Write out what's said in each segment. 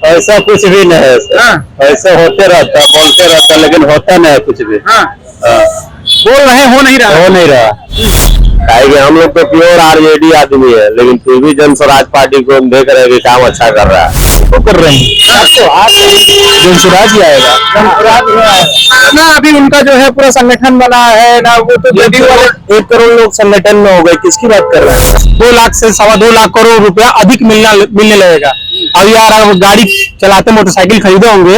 ऐसा कुछ भी नहीं है। हाँ। ऐसा होते रहता, बोलते रहता, लेकिन होता नहीं है कुछ भी। हाँ। बोल रहे हो नहीं रहा। हो नहीं रहा। हम लोग तो प्योर आरजेडी आदमी है, लेकिन फिर भी जन स्वराज पार्टी को हम देख रहे हैं कि काम अच्छा कर रहा है, वो कर रहे हैं। तो आज जन स्वराज ही आएगा। ना अभी उनका जो है पूरा संगठन बना है ना, वो तो जदयू वाले 1 करोड़ लोग संगठन में हो गए, किसकी बात कर रहे हैं? 2 लाख से 2.25 लाख करोड़ रुपया अधिक मिलने लगेगा। अब यार आप गाड़ी चलाते मोटरसाइकिल खरीदे होंगे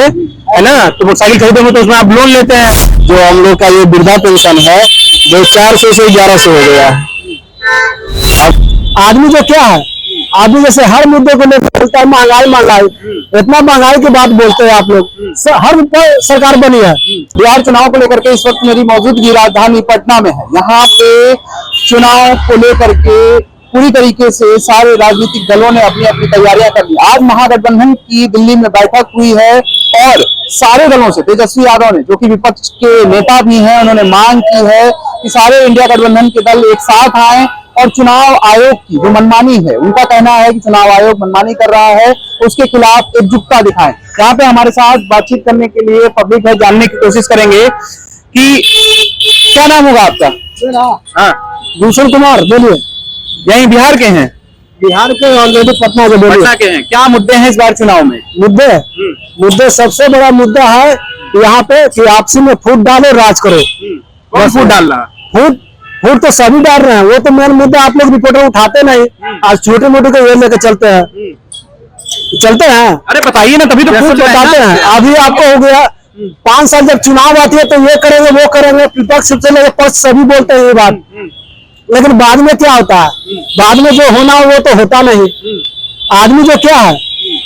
है ना, तो मोटरसाइकिल खरीदे होंगे तो उसमें आप लोन लेते हैं। जो हम लोग का ये वृद्धा पेंशन है जो 400 से 1100 हो गया है। अब आदमी जो क्या है, आदमी जैसे हर मुद्दे को लेकर बोलता है महंगाई, इतना महंगाई की बात बोलते हैं आप लोग। हर सरकार बनी है। बिहार चुनाव को लेकर के इस वक्त मेरी मौजूदगी राजधानी पटना में है। यहाँ पे चुनाव को लेकर के पूरी तरीके से सारे राजनीतिक दलों ने अपनी अपनी तैयारियां कर ली। आज महागठबंधन की दिल्ली में बैठक हुई है और सारे दलों से तेजस्वी यादव ने, जो कि विपक्ष के नेता भी हैं, उन्होंने मांग की है कि सारे इंडिया गठबंधन के दल एक साथ आए और चुनाव आयोग की जो मनमानी है, उनका कहना है कि चुनाव आयोग मनमानी कर रहा है, उसके खिलाफ एकजुटता दिखाएं। यहाँ पे हमारे साथ बातचीत करने के लिए पब्लिक है, जानने की कोशिश करेंगे कि क्या नाम होगा आपका? हाँ, भूषण कुमार, बोलिए। यही बिहार के हैं? बिहार के ऑलरेडी पटना के, बोलिए। पटना के हैं। क्या मुद्दे हैं इस बार चुनाव में? मुद्दे सबसे बड़ा मुद्दा है यहाँ पे कि आपसी में फूट डालो, राज करो। कौन फूट डाल रहा? फूट तो सभी डाल रहे हैं, वो तो मेन मुद्दा आप लोग रिपोर्टर उठाते नहीं। आज छोटे मोटे को ये लेके चलते हैं। अरे बताइए ना, तभी तो फूट बताते हैं। अभी आपको हो गया 5 साल जब चुनाव आती है तो ये करेंगे वो करेंगे, विपक्ष से लेकर पक्ष सभी बोलते हैं ये बात, लेकिन बाद में क्या होता है? बाद में जो होना वो तो होता नहीं। आदमी जो क्या है,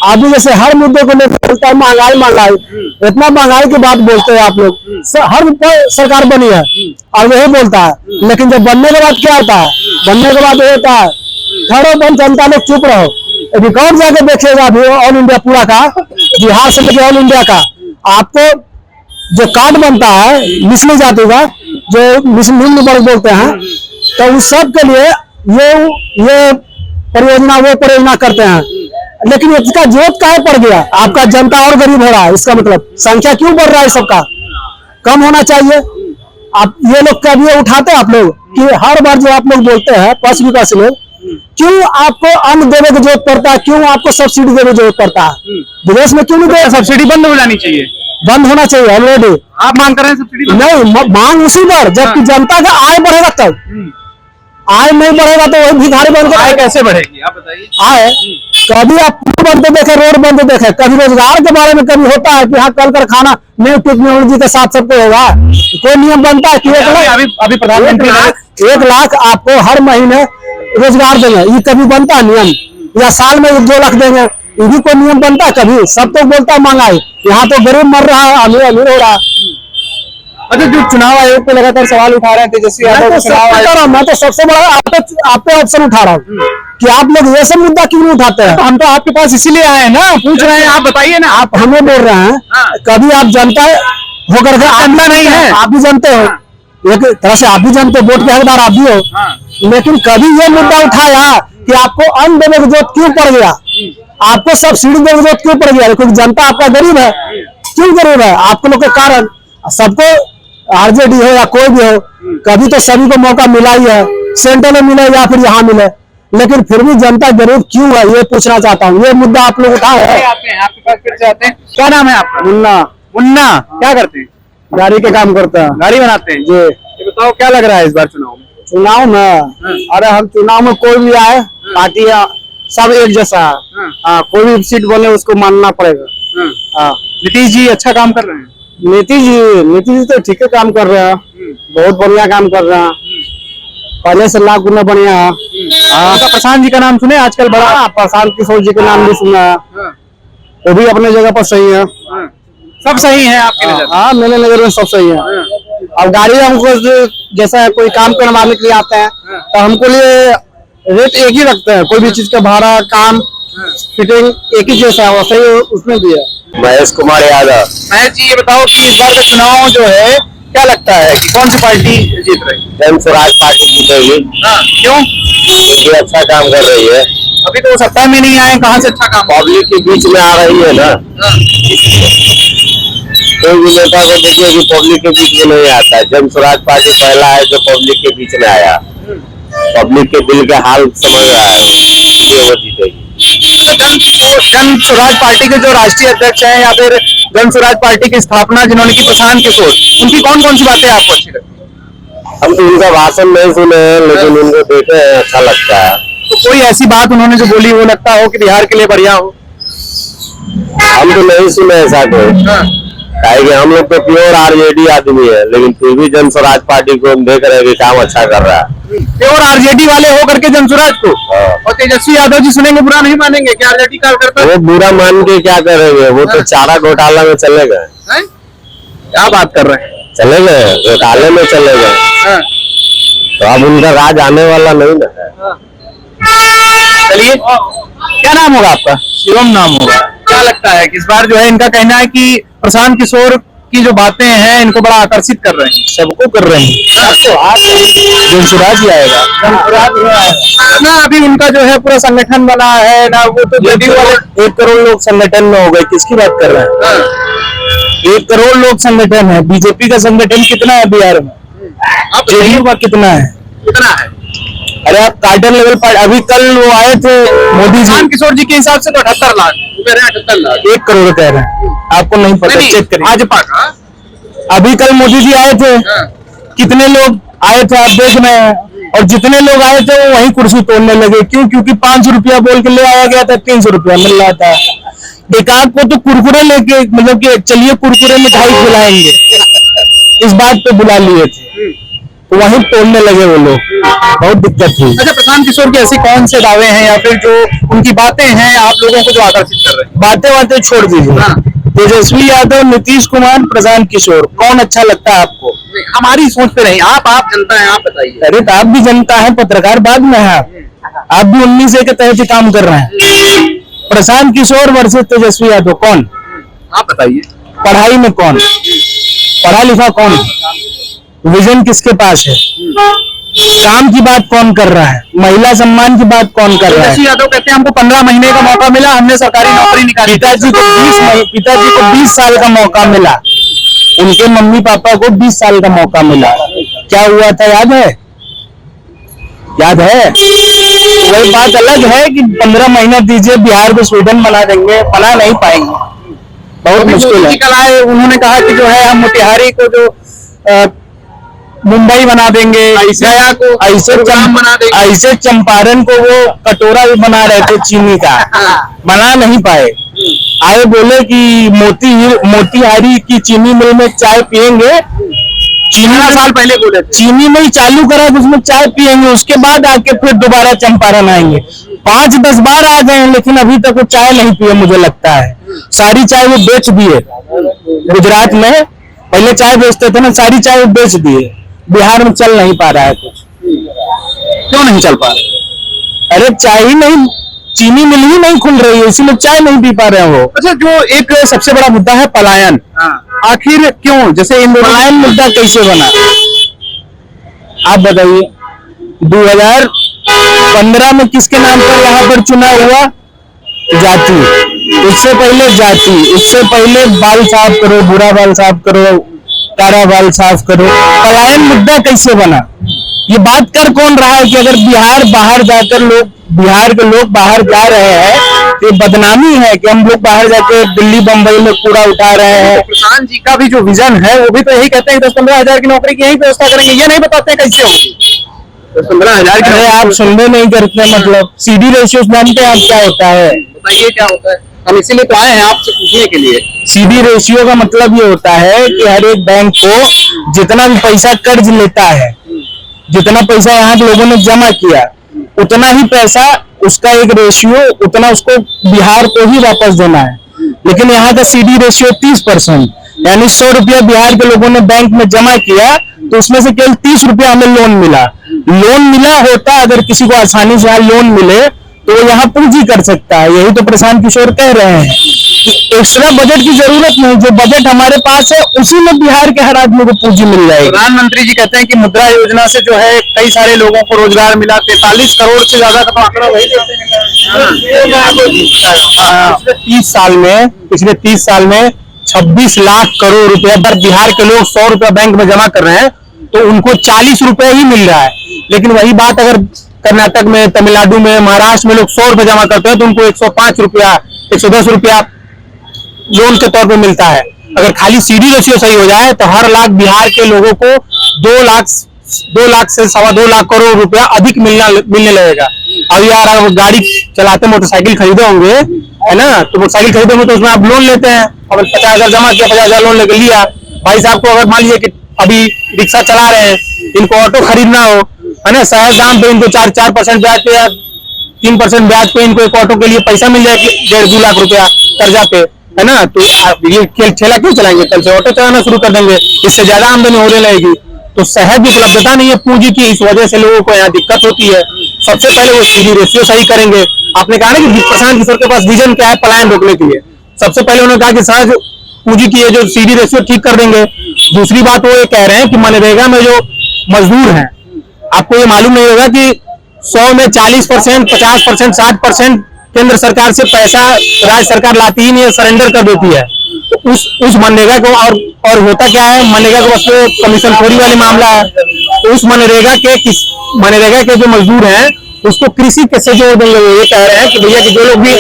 आदमी जैसे हर मुद्दे को लेकर बोलता है महंगाई, इतना महंगाई की बात बोलते हैं आप लोग। हर सरकार बनी है और वही बोलता है, लेकिन जब बनने के बाद क्या होता है? बनने के बाद ये होता है, खड़ो बन जनता लोग चुप रहो। रिकॉर्ड जाके देखिएगा अभी ऑल इंडिया पूरा का, बिहार से लेकर ऑल इंडिया का, आपको जो कार्ड बनता है निचली जाति का, जो निम्न वर्ग बोलते हैं, तो उस सब के लिए ये परियोजना वो परियोजना करते हैं, लेकिन इसका जरूरत काहे पड़ गया? आपका जनता और गरीब हो रहा है, इसका मतलब संख्या क्यों बढ़ रहा है? सबका कम होना चाहिए। आप ये लोग कभी उठाते हैं आप लोग कि हर बार जो आप लोग बोलते हैं पक्ष विपक्ष लोग, क्यों आपको अन्न देने की जरूरत पड़ता है? क्यों आपको सब्सिडी देने की जरूरत पड़ता है? विदेश में क्यों नहीं दे? सब्सिडी बंद हो जानी चाहिए। बंद होना चाहिए ऑलरेडी। आप मांग कर रहे हैं सब्सिडी? नहीं, मांग उसी पर जबकि जनता का आय बढ़ेगा तब। आय नहीं बढ़ेगा तो वही भिखारी बनकर आय कैसे बढ़ेगी आप बताइए? आय कभी आप पुल बनते देखे, रोड बनते देखे, कभी रोजगार के बारे में कभी होता है कि हाँ कल कारखाना न्यू टेक्नोलॉजी के साथ सबको होगा? कोई नियम बनता है कि अभी प्रधानमंत्री 1 लाख आपको हर महीने रोजगार देंगे, ये कभी बनता है नियम? या साल में 2 लाख देंगे, ये भी कोई नियम बनता है कभी? सब तो बोलता है महंगाई, यहाँ तो गरीब मर रहा है, अमीर अमीर हो रहा है। अच्छा, जो चुनाव आयोग पे लगातार सवाल उठा रहे हैं तेजस्वी यादव, मैं तो सबसे बड़ा आप पे ऑप्शन उठा रहा हूँ कि आप लोग ये सब मुद्दा क्यों नहीं उठाते हैं? तो हम तो आपके पास इसीलिए आए हैं ना, पूछ रहे हैं, आप बताइए ना। आप हमें बोल रहे हैं, कभी आप जनता होकर के जनता नहीं है, आप भी जानते हो, एक तरह से आप भी जानते हो, वोट के हकदार आप भी हो, लेकिन कभी ये मुद्दा उठाया कि आपको अन्न देने की जरूरत क्यों पड़ गया? आपको सब्सिडी देने की जरूरत क्यों पड़ गया? क्योंकि जनता आपका गरीब है। क्यों गरीब है? आपको लोग के कारण। सबको आरजेडी हो या कोई भी हो, कभी तो सभी को मौका मिला ही है, सेंटर में मिले या फिर यहाँ मिले, लेकिन फिर भी जनता गरीब क्यों है ये पूछना चाहता हूँ। ये मुद्दा आप लोग उठाए हैं। आपके पास फिर से आते हैं। क्या नाम है आपका? मुन्ना। क्या करते हैं? गाड़ी के काम करते हैं। गाड़ी बनाते हैं जी। ये बताओ क्या लग रहा है इस बार चुनाव में? चुनाव में अरे हम चुनाव में कोई भी आए, पार्टी सब एक जैसा है। कोई भी सीट बोले उसको मानना पड़ेगा। नीतीश जी अच्छा काम कर रहे हैं? नीतीश जी तो ठीक है काम कर रहे हैं, बहुत बढ़िया काम कर रहे हैं, पहले से लाख गुना बढ़िया है। प्रशांत जी का नाम सुने आजकल बड़ा? प्रशांत किशोर जी का नाम भी सुना है, वो भी अपने जगह पर सही है। सब सही है आपके नजर? हाँ, मेरे नजर में सब सही है। अब गाड़ी हमको जैसा कोई काम करवाने के लिए आते हैं तो हमको लिए रेट एक ही रखते हैं, कोई भी चीज का भाड़ा काम फिटिंग एक ही जैसा है, वैसे ही उसमें भी है। महेश कुमार यादव। महेश जी, ये बताओ कि इस बार का चुनाव जो है क्या लगता है कि कौन सी पार्टी जीत रही है? जन स्वराज पार्टी जीतेगी। क्यों? ये अच्छा काम कर रही है। अभी तो वो सत्ता में नहीं आए, कहाँ से अच्छा काम? पब्लिक के बीच में आ रही है ना। कोई भी नेता को देखिए कि पब्लिक के बीच में नहीं आता है। जन स्वराज पार्टी पहला है जो पब्लिक के बीच में आया, पब्लिक के दिल के हाल समझ रहा है, ये वो जीतेगी। जन स्वराज पार्टी के जो राष्ट्रीय अध्यक्ष हैं या फिर जन स्वराज पार्टी की स्थापना जिन्होंने की, प्रशांत किशोर, उनकी कौन कौन सी बातें आपको अच्छी लगती है? हम तो उनका भाषण नहीं सुने हैं, लेकिन उनको देखे हैं, अच्छा लगता है। तो कोई ऐसी बात उन्होंने जो बोली वो लगता हो कि बिहार के लिए बढ़िया हो? हम तो नहीं सुने ऐसा कोई, कि हम लोग तो प्योर आरजेडी आदमी है, लेकिन फिर भी जन स्वराज पार्टी को हम देख रहे हैं कि काम अच्छा कर रहा है। प्योर आरजेडी वाले हो करके जन स्वराज को, और तेजस्वी यादव जी सुनेंगे बुरा नहीं मानेंगे क्या? आरजेडी कार्यकर्ता वो बुरा मान के क्या करेंगे, वो तो चारा घोटाला में चले गए। क्या बात कर रहे हैं? चले गए, घोटाले में चले गए, तो अब उनका राज आने वाला नहीं ना है। चलिए, क्या नाम होगा आपका? शिवम नाम होगा। क्या लगता है कि इस बार जो है, इनका कहना है कि प्रशांत किशोर की जो बातें हैं इनको बड़ा आकर्षित कर रहे हैं, सबको कर रहे हैं, जन स्वराज ही आएगा ना। अभी उनका जो है पूरा संगठन बना है ना, वो तो जदयू वाले 1 करोड़ लोग संगठन में हो गए, किसकी बात कर रहे हैं? 1 करोड़ लोग संगठन है। बीजेपी का संगठन कितना है बिहार में? जेडीयू का कितना है? कितना है? अरे आप कार्डर लेवल पर, अभी कल वो आए थे मोदी जी, प्रशांत किशोर जी के हिसाब से तो 78 लाख, 78 लाख 1 करोड़ कह रहे हैं, आपको नहीं पता, चेक करिए। भाजपा का अभी कल मोदी जी आए थे, कितने लोग आए थे आप देख रहे हैं, और जितने लोग आए थे वो वहीं कुर्सी तोड़ने लगे। क्यों? क्योंकि 500 रुपया बोल के ले आया गया था, 300 रुपया मिल रहा था। एकाध को तो कुरकुरे लेके, मतलब कि चलिए कुरकुरे मिठाई खिलाएंगे, इस बात पे बुला लिए थे, तो वहीं तोड़ने लगे वो लोग, बहुत दिक्कत हुई। अच्छा, प्रशांत किशोर के ऐसे कौन से दावे हैं या फिर जो उनकी बातें हैं आप लोगों को जो आकर्षित कर रहे हैं? बातें छोड़ दीजिए, तेजस्वी यादव, नीतीश कुमार, प्रशांत किशोर, कौन अच्छा लगता है आपको? हमारी सोच पे नहीं, आप जनता है, आप बताइए। अरे तो आप भी जनता है, पत्रकार बाद में है, आप भी 19A के तहत काम कर रहे हैं। प्रशांत किशोर वर्सेस तेजस्वी यादव, कौन? आप बताइए। पढ़ाई में कौन? पढ़ा लिखा कौन? विजन किसके पास है? काम की बात कौन कर रहा है? महिला सम्मान की बात कौन कर रहा है? तेजस्वी यादव कहते हैं हमको 15 महीने का मौका मिला, हमने सरकारी नौकरी निकाली। पिताजी को 20 साल का मौका मिला, उनके मम्मी पापा को 20 साल का मौका मिला, क्या हुआ था याद है? याद है? वही बात अलग है कि 15 महीना दीजिए, बिहार को स्वीडन बना देंगे, बना नहीं पाएंगे, बहुत मुश्किल है। कल आए, उन्होंने कहा कि जो है हम मोतिहारी को जो मुंबई बना देंगे, गया को ऐसे चंपारण को वो कटोरा भी बना रहे थे चीनी का, बना नहीं पाए। आए बोले कि मोतिहारी की चीनी मिल में चाय पियेंगे, चीनी 15 साल पहले बोले थे। चीनी मिल चालू करा, उसमें चाय पियेंगे, उसके बाद आके फिर दोबारा चंपारण आएंगे। 5-10 बार आ गए, लेकिन अभी तक वो चाय नहीं पिए, मुझे लगता है। सारी चाय वो बेच दिए, गुजरात में पहले चाय बेचते थे ना, सारी चाय वो बेच दिए। बिहार में चल नहीं पा रहा है कुछ। क्यों नहीं चल पा रहा? अरे चाय ही नहीं, चीनी मिल ही नहीं खुल रही है, इसीलिए चाय नहीं पी पा रहे हो। अच्छा, जो एक सबसे बड़ा मुद्दा है पलायन, आखिर क्यों? जैसे इन पलायन मुद्दा कैसे बना, आप बताइए। 2015 में किसके नाम पर यहाँ पर चुनाव हुआ? जाति। उससे पहले जाति, उससे पहले बाल साफ करो, बुरा बाल साफ करो, कारा बाल साफ करो। पलायन मुद्दा कैसे बना? ये बात कर कौन रहा है कि अगर बिहार के लोग बाहर जा रहे हैं तो बदनामी है कि हम लोग बाहर जाके दिल्ली बंबई में कूड़ा उठा रहे हैं। प्रशांत जी का भी जो विजन है वो भी तो यही कहते हैं 10-15 हजार की नौकरी की यही व्यवस्था करेंगे, ये नहीं बताते हैं कैसे होगी 10-15 हजार की। अरे आप सुनने नहीं करते, मतलब CD रेशियो जानते हैं आप क्या होता है? बताइए क्या होता है, हम इसीलिए तो आए हैं आपसे पूछने के लिए। CD रेशियो का मतलब ये होता है कि हर एक बैंक को जितना भी पैसा कर्ज लेता है, जितना पैसा यहाँ के लोगों ने जमा किया, उतना ही पैसा, उसका एक रेशियो, उतना उसको बिहार को ही वापस देना है। लेकिन यहाँ का CD रेशियो 30%, यानी 100 रुपया बिहार के लोगों ने बैंक में जमा किया तो उसमें से केवल 30 रुपया हमें लोन मिला होता। अगर किसी को आसानी से यहाँ लोन मिले तो वो यहाँ पूंजी कर सकता है। यही तो प्रशांत किशोर कह रहे हैं कि एक्स्ट्रा बजट की जरूरत नहीं, जो बजट हमारे पास है उसी में बिहार के हर आदमी को पूंजी मिल जाएगी। प्रधानमंत्री जी कहते हैं कि मुद्रा योजना से जो है कई सारे लोगों को रोजगार मिला, 43 करोड़ से ज्यादा का तो आंकड़ा वही देते हैं। पिछले 30 साल में 26 लाख करोड़ रुपया पर बिहार के लोग 100 रुपया बैंक में जमा कर रहे हैं तो उनको 40 रुपए ही मिल रहा है। लेकिन वही बात अगर कर्नाटक में, तमिलनाडु में, महाराष्ट्र में लोग 100 रुपए जमा करते हैं तो उनको 105 रुपया, 110 रुपया लोन के तौर पे मिलता है। अगर खाली सीडी रेशियो सही हो जाए तो हर लाख बिहार के लोगों को 2 लाख से 2.25 लाख करोड़ रुपया अधिक मिलने लगेगा। अब यार आप गाड़ी चलाते, मोटरसाइकिल खरीदे होंगे, है ना, तो मोटरसाइकिल खरीदे होंगे तो उसमें आप लोन लेते हैं। अगर 50,000 जमा किया, 50,000 लोन लेकर लिया। भाई साहब को अगर मान लीजिए कि अभी रिक्शा चला रहे हैं, इनको ऑटो खरीदना हो, है ना, सहज दाम पे इनको 4% ब्याज पे या 3% ब्याज पे इनको एक ऑटो के लिए पैसा मिल जाए 1.5-2 लाख रुपया कर्जा पे, है ना, तो ये ठेला क्यों चलाएंगे? कल से ऑटो चलाना शुरू कर देंगे, इससे ज्यादा आमदनी होने लगेगी। तो सहज उपलब्धता नहीं है पूंजी की, इस वजह से लोगों को यहाँ दिक्कत होती है। सबसे पहले वो सीडी रेशियो सही करेंगे। आपने कहा ना कि प्रशांत किशोर के पास विजन क्या है पलायन रोकने के लिए। सबसे पहले उन्होंने कहा कि सहज पूंजी की जो सीडी रेशियो ठीक कर देंगे। दूसरी बात वो ये कह रहे हैं कि मनरेगा में जो मजदूर हैं, आपको ये मालूम नहीं होगा कि 100 में 40%, 50%, 60% केंद्र सरकार से पैसा राज्य सरकार लाती ही नहीं है, सरेंडर कर देती है। तो उस मनरेगा को और होता क्या है, मनरेगा को बस कमीशन खोरी वाली मामला है। तो उस मनरेगा के जो मजदूर हैं उसको कृषि कैसे जोड़ देंगे? वो ये कह रहे हैं कि भैया कि जो लोग भी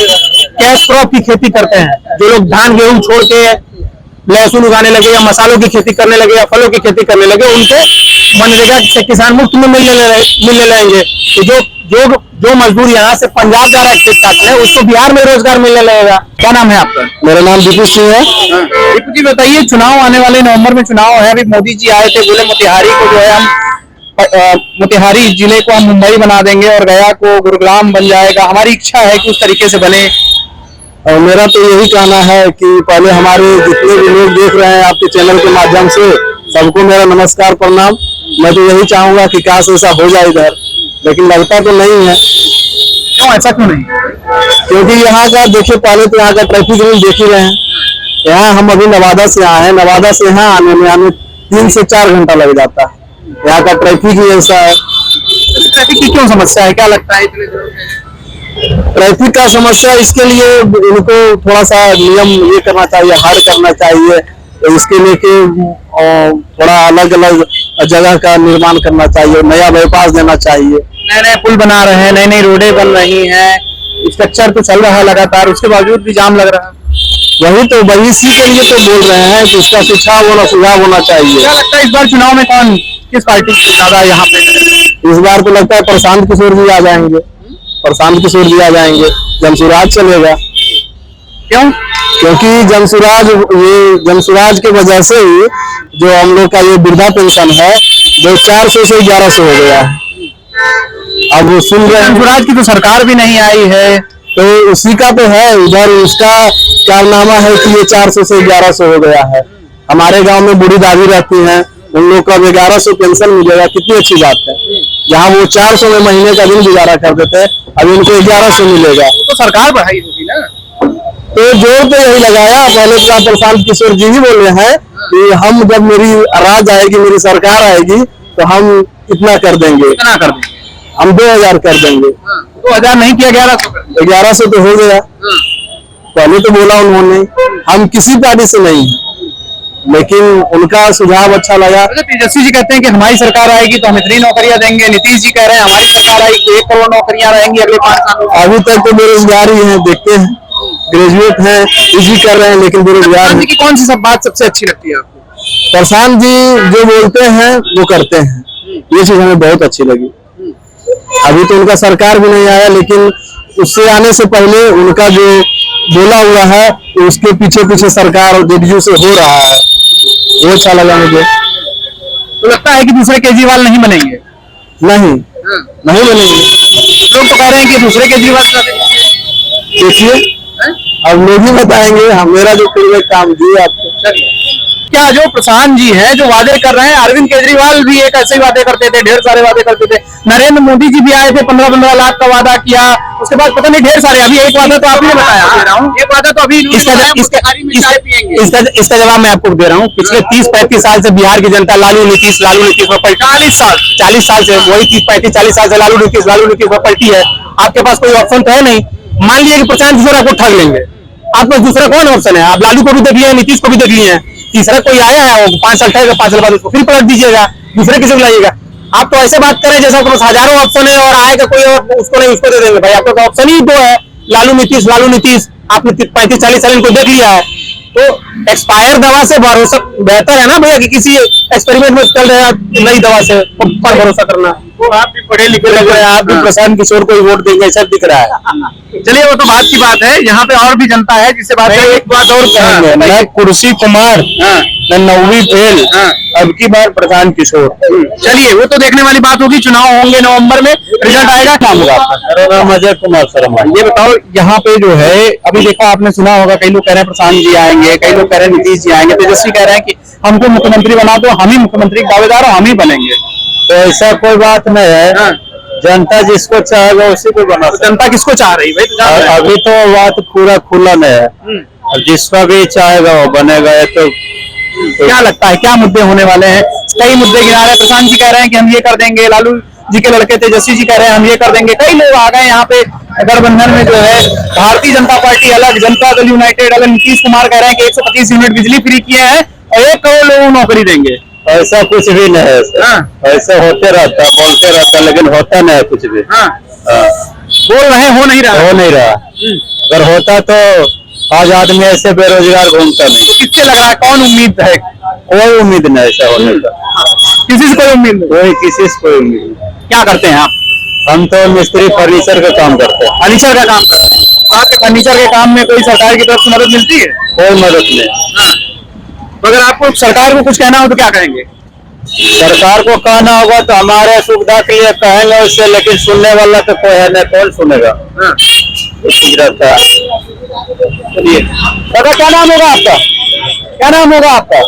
कैश क्रॉप की खेती करते हैं, जो लोग धान गेहूं छोड़ के लहसुन उगाने लगे या मसालों की खेती करने लगे या फलों की खेती करने लगे, उनको मनरेगा से किसान मुफ्त में मिलने लगेंगे। तो जो मजदूर यहाँ से पंजाब जा रहा है खेत काटने, उसको बिहार में रोजगार मिलने लगेगा। क्या नाम है आपका? मेरा नाम दीपू सिंह है। दीपू जी बताइए, चुनाव आने वाले नवंबर में चुनाव है, अभी मोदी जी आए थे, बोले मोतिहारी को जो है हम मोतिहारी जिले को हम मुंबई बना देंगे और गया को गुरुग्राम बन जाएगा। हमारी इच्छा है कि उस तरीके से बने। और मेरा तो यही कहना है कि पहले हमारे जितने भी लोग देख रहे हैं आपके चैनल के माध्यम से, सबको मेरा नमस्कार प्रणाम। मैं तो यही चाहूंगा कि काश ऐसा हो जाए इधर, लेकिन लगता तो नहीं है। क्यों, ऐसा क्यों नहीं? क्योंकि यहाँ का देखिए, पहले तो यहाँ का ट्रैफिक रूल देख ही रहे हैं। यहाँ हम अभी नवादा से आए हैं, नवादा से यहाँ आने में हमें 3 से 4 घंटा लग जाता है। यहाँ का ट्रैफिक ही ऐसा है। ट्रैफिक की क्यों समस्या है, क्या लगता है? ट्रैफिक का समस्या, इसके लिए इनको थोड़ा सा नियम ये करना चाहिए, हार्ड करना चाहिए। तो इसके लेके थोड़ा अलग अलग जगह का निर्माण करना चाहिए, नया बाईपास देना चाहिए। नए नए पुल बना रहे हैं, नई नई रोडें बन रही हैं, स्ट्रक्चर तो चल रहा है लगातार, उसके बावजूद भी जाम लग रहा है। वही इसी के लिए तो बोल रहे हैं कि इसका सुझाव होना चाहिए। क्या लगता है इस बार चुनाव में किस पार्टी से ज्यादा यहाँ पे? इस बार तो लगता है प्रशांत किशोर जी आ जाएंगे, प्रशांत किशोर जी आ जाएंगे। जमसुराज चलेगा। क्यों? क्योंकि जमसुराज के वजह से ही जो हम लोग का ये वृद्धा पेंशन है वो 400 से 1100 हो गया है। अब वो सुन रहे हैं, जमसुराज की तो सरकार भी नहीं आई है, तो उसी का तो है, उधर उसका कारनामा है कि ये 400 से 1100 हो गया है। हमारे गांव में बूढ़ी दादी रहती हैं, उन लोग को अब 1100 पेंशन मिलेगा, कितनी अच्छी बात है। जहाँ वो 400 में महीने का दिन गुजारा करते थे, अब इनको 1100 मिलेगा। तो सरकार बढ़ाई होगी ना। तो जोर तो यही लगाया, पहले तो प्रशांत किशोर जी ही बोल रहे हैं कि हम जब मेरी राज आएगी, मेरी सरकार आएगी तो हम इतना कर देंगे, कितना कर देंगे? हम 2000 कर देंगे। 2000 नहीं किया, 1100 तो हो गया। पहले तो बोला उन्होंने, हम किसी पार्टी से नहीं है, लेकिन उनका सुझाव अच्छा लगा। तेजस्वी जी कहते हैं कि हमारी सरकार आएगी तो हम इतनी नौकरियां देंगे। नीतीश जी कह रहे हैं हमारी सरकार आएगी तो 1 करोड़ नौकरियां रहेंगी अगले 5 सालों में। अभी तक तो बेरोजगार ही है, देखते हैं, ग्रेजुएट हैं, पीजी कर रहे हैं, लेकिन बेरोजगार हैं। की कौन सी सब बात सबसे अच्छी लगती है आपको? प्रशांत जी जो बोलते हैं वो करते हैं, ये चीज हमें बहुत अच्छी लगी। अभी तो उनका सरकार भी नहीं आया, लेकिन उससे आने से पहले उनका जो बोला हुआ है उसके पीछे पीछे सरकार और जेडीयू से हो रहा है, वो अच्छा लगा मुझे। तो लगता है कि दूसरे केजरीवाल नहीं बनेंगे? नहीं बनेंगे। लोग तो कह रहे हैं कि दूसरे केजरीवाल देखिए अब लोग ही बताएंगे, मेरा जो फिर काम दिए आपको। क्या जो प्रशांत जी हैं जो वादे कर रहे हैं, अरविंद केजरीवाल भी एक ऐसे ही वादे करते थे, ढेर सारे वादे करते थे, नरेंद्र मोदी जी भी आए थे, 15-15 लाख का वादा किया, उसके बाद पता नहीं ढेर सारे, अभी एक वादा तो आपने बताया, एक वादा तो अभी इसका जवाब मैं आपको दे रहा हूँ। पिछले 30-35 साल से बिहार की जनता लालू नीतीश में पलटी, 40 साल से वही 30-35-40 साल से लालू नीतीश में पलटी है। आपके पास कोई ऑप्शन तो है नहीं। मान लीजिए कि प्रशांत किशोर आपको ठग लेंगे, आपके दूसरा कौन ऑप्शन है? आप लालू को भी देख लिए, नीतीश को भी देख लिए हैं, तीसरा कोई आया है वो 5 साल ठहेगा, 5 साल बाद उसको फिर पलट दीजिएगा, दूसरे किसी को लाइएगा। आप तो ऐसे बात करें जैसा आपके पास हजारों ऑप्शन है और आएगा कोई और उसको नहीं उसको दे देंगे। भाई आपके पास ऑप्शन ही 2 है, लालू नीतीश। आपने 35-40 साल इनको देख लिया है, तो एक्सपायर दवा से भरोसा बेहतर है ना भैया कि किसी एक्सपेरिमेंट में चल रहे हैं नई दवा से पर भरोसा करना। तो आप भी पढ़े लिखे लग रहे हैं, आप भी प्रशांत किशोर को ही वोट देंगे ऐसा दिख रहा है। चलिए वो तो बात की बात है, यहाँ पे और भी जनता है जिससे बात है। एक बात और कहेंगे, मैं कुर्सी कुमार, मैं 9वीं फेल, अब की बार प्रशांत किशोर। चलिए वो तो देखने वाली बात होगी, चुनाव होंगे नवंबर में, रिजल्ट आएगा। नाम होगा आपका? मेरा नाम अजय कुमार शर्मा। ये बताओ यहाँ पे जो है, अभी देखा आपने सुना होगा, कई लोग कह रहे हैं प्रशांत जी आएंगे, कई लोग कह रहे हैं नीतीश जी आएंगे, तेजस्वी कह रहे हैं कि हमको मुख्यमंत्री बना दो, हम ही मुख्यमंत्री के दावेदार, हम ही बनेंगे। तो ऐसा कोई बात नहीं है, जनता जिसको चाहेगा उसी को बना। जनता किसको चाह रही भाई? तो अभी तो बात पूरा खुला में है, और जिसका भी चाहेगा वो बनेगा। ये तो क्या लगता है क्या मुद्दे होने वाले हैं? कई मुद्दे गिना रहे, प्रशांत जी कह रहे हैं कि हम ये कर देंगे, लालू जी के लड़के तेजस्वी जी कह रहे हैं हम ये कर देंगे, कई लोग आ गए यहाँ पे गठबंधन में जो है, भारतीय जनता पार्टी अलग, जनता दल यूनाइटेड अलग। नीतीश कुमार कह रहे हैं कि 125 यूनिट बिजली फ्री किए हैं और 1 करोड़ लोगों को नौकरी देंगे। ऐसा कुछ भी नहीं है, ऐसा होते रहता, बोलते रहता, लेकिन होता नहीं है कुछ भी। बोल रहे हो नहीं रहा। अगर होता तो आज आदमी ऐसे बेरोजगार घूमता नहीं। तो किससे लग रहा है, कौन उम्मीद है? कोई उम्मीद नहीं ऐसा होने का, किसी से कोई उम्मीद नहीं। कोई किसी से कोई उम्मीद नहीं। क्या करते हैं आप? हम तो मिस्त्री फर्नीचर का काम करते हैं। फर्नीचर का काम करते हैं। तो आपके फर्नीचर के काम में कोई सरकार की तरफ से मदद मिलती है? कोई मदद नहीं। तो अगर आपको सरकार को कुछ कहना हो तो क्या कहेंगे? सरकार को कहना होगा तो हमारे सुविधा के लिए कहेंगे उससे, लेकिन सुनने वाला तो कोई है नहीं, कौन सुनेगा? रहता है। दादा क्या नाम होगा आपका? क्या नाम होगा आपका?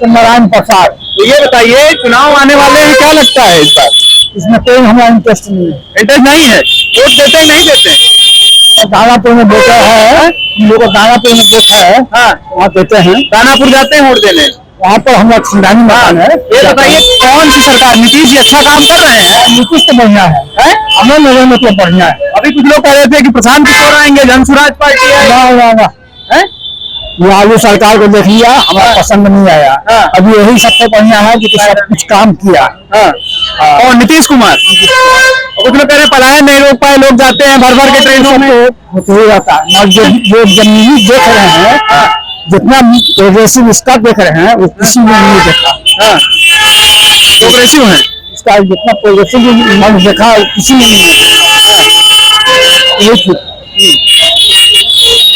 नारायण प्रसाद। तो ये बताइए, चुनाव आने वाले हैं, क्या लगता है इस बार? इसमें कोई हमारा इंटरेस्ट नहीं है। इंटरेस्ट नहीं है? वोट देते हैं नहीं देते हैं? दानापुर में देखा है, हम लोग को दानापुर में देखा है, वहाँ देते हैं। दानापुर जाते हैं वोट देने? वहाँ पर हम लोग सिंधानी मकान है। ये बताइए कौन सी सरकार, नीतीश जी अच्छा काम कर रहे हैं? नीतीश तो बढ़िया है, हमें नजर में तो बढ़िया है। अभी कुछ लोग कह रहे थे कि प्रशांत किशोर आएंगे, जनसुराज पार्टी है। लालू सरकार को देख लिया, हमारा पसंद नहीं आया। अभी यही सबसे बढ़िया है कि सब कुछ काम किया। और नीतीश कुमार, कुछ लोग कह रहे पलायन नहीं रोक पाए, लोग जाते हैं भर भर के ट्रेनों में। होते ही रहता है। और जो जमीनी देख रहे हैं, जितना प्रोग्रेसिव इसका देख रहे हैं वो किसी ने नहीं देखा। प्रोग्रेसिव है इसका, जितना प्रोग्रेसिव देखा किसी ने नहीं देखा।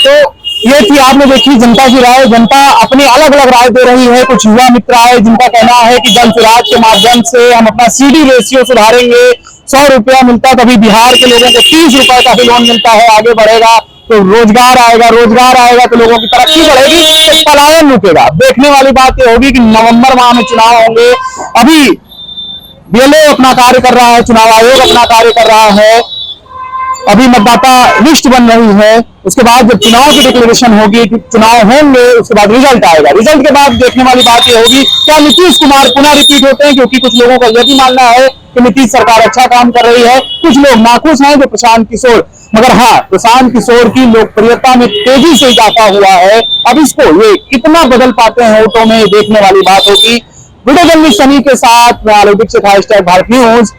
तो ये थी, आपने देखी जनता की राय। जनता अपनी अलग अलग राय दे रही है। कुछ युवा मित्र आए जिनका कहना है कि जनसुराज के माध्यम से हम अपना CD रेशियो सुधारेंगे, 100 रुपया मिलता तभी बिहार के लोगों को 30 रुपए का भी लोन मिलता है, आगे बढ़ेगा तो रोजगार आएगा तो लोगों की तरक्की बढ़ेगी, पलायन रुकेगा। देखने वाली बात यह होगी कि नवंबर माह में चुनाव होंगे। अभी BLO अपना कार्य कर रहा है, चुनाव आयोग अपना कार्य कर रहा है, अभी मतदाता लिस्ट बन रही है। उसके बाद जब चुनाव की डिक्लेरेशन होगी, चुनाव होंगे, उसके बाद रिजल्ट आएगा। रिजल्ट के बाद देखने वाली बात यह होगी क्या नीतीश कुमार पुनः रिपीट होते हैं, क्योंकि कुछ लोगों का यह भी मानना है कि नीतीश सरकार अच्छा काम कर रही है। कुछ लोग नाखुश हैं जो प्रशांत किशोर, मगर हाँ, प्रशांत किशोर की लोकप्रियता में तेजी से इजाफा हुआ है। अब इसको ये कितना बदल पाते हैं वोटों में, देखने वाली बात होगी। वीडियो जर्नलिस्ट सनी के साथ मैं आलोक दीक्षित, #भारत न्यूज।